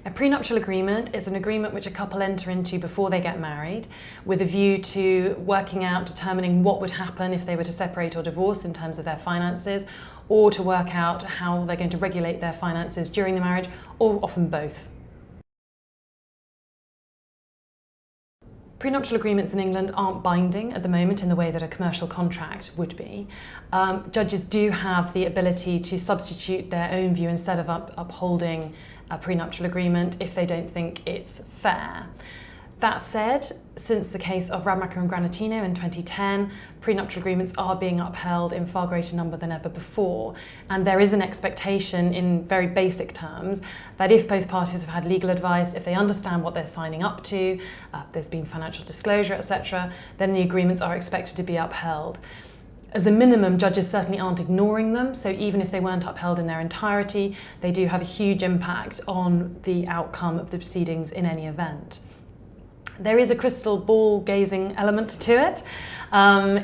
A prenuptial agreement is an agreement which a couple enter into before they get married with a view to working out, determining what would happen if they were to separate or divorce in terms of their finances, or to work out how they're going to regulate their finances during the marriage, or often both. Prenuptial agreements in England aren't binding at the moment in the way that a commercial contract would be. Judges do have the ability to substitute their own view instead of upholding a prenuptial agreement if they don't think it's fair. That said, since the case of Radmacher and Granatino in 2010, prenuptial agreements are being upheld in far greater number than ever before, and there is an expectation in very basic terms that if both parties have had legal advice, if they understand what they're signing up to, there's been financial disclosure, etc., then the agreements are expected to be upheld. As a minimum, judges certainly aren't ignoring them, so even if they weren't upheld in their entirety, they do have a huge impact on the outcome of the proceedings in any event. There is a crystal ball gazing element to it,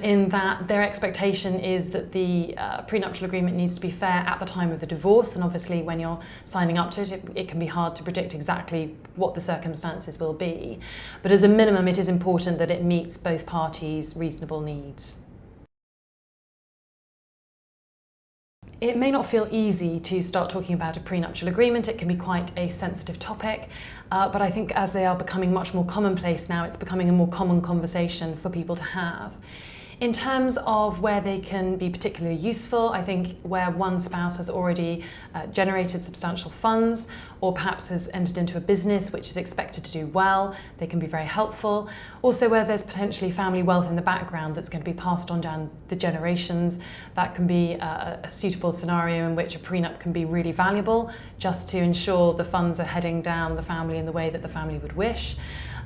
in that their expectation is that the prenuptial agreement needs to be fair at the time of the divorce, and obviously when you're signing up to it, it can be hard to predict exactly what the circumstances will be. But as a minimum, it is important that it meets both parties' reasonable needs. It may not feel easy to start talking about a prenuptial agreement. It can be quite a sensitive topic, but I think as they are becoming much more commonplace now, it's becoming a more common conversation for people to have. In terms of where they can be particularly useful, I think where one spouse has already generated substantial funds, or perhaps has entered into a business which is expected to do well, they can be very helpful. Also where there's potentially family wealth in the background that's going to be passed on down the generations, that can be a suitable scenario in which a prenup can be really valuable, just to ensure the funds are heading down the family in the way that the family would wish.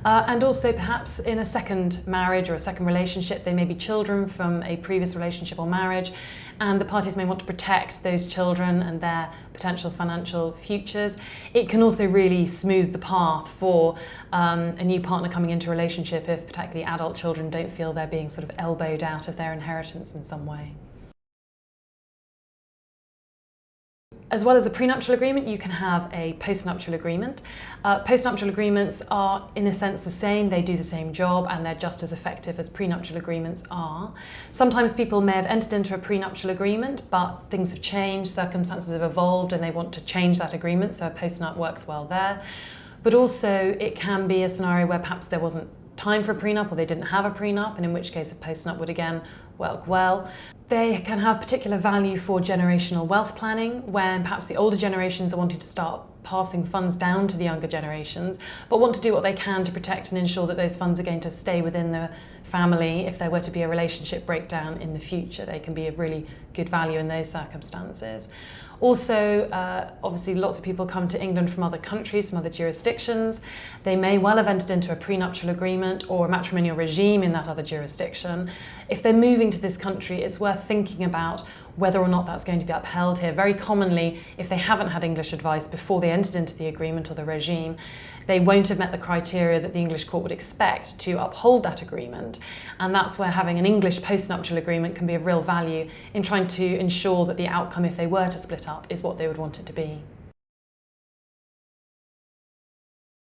And also perhaps in a second marriage or a second relationship, there may be children from a previous relationship or marriage, and the parties may want to protect those children and their potential financial futures. It can also really smooth the path for a new partner coming into a relationship if particularly adult children don't feel they're being sort of elbowed out of their inheritance in some way. As well as a prenuptial agreement, you can have a postnuptial agreement. Postnuptial agreements are, in a sense, the same. They do the same job, and they're just as effective as prenuptial agreements are. Sometimes people may have entered into a prenuptial agreement, but things have changed, circumstances have evolved, and they want to change that agreement, so a postnup works well there. But also, it can be a scenario where perhaps there wasn't time for a prenup, or they didn't have a prenup, and in which case a postnup would again work well. They can have particular value for generational wealth planning, when perhaps the older generations are wanting to start passing funds down to the younger generations, but want to do what they can to protect and ensure that those funds are going to stay within the family if there were to be a relationship breakdown in the future. They can be of really good value in those circumstances. Also, obviously lots of people come to England from other countries, from other jurisdictions. They may well have entered into a prenuptial agreement or a matrimonial regime in that other jurisdiction. If they're moving to this country, it's worth thinking about whether or not that's going to be upheld here. Very commonly, if they haven't had English advice before they entered into the agreement or the regime, they won't have met the criteria that the English court would expect to uphold that agreement. And that's where having an English postnuptial agreement can be of real value in trying to ensure that the outcome, if they were to split up, is what they would want it to be.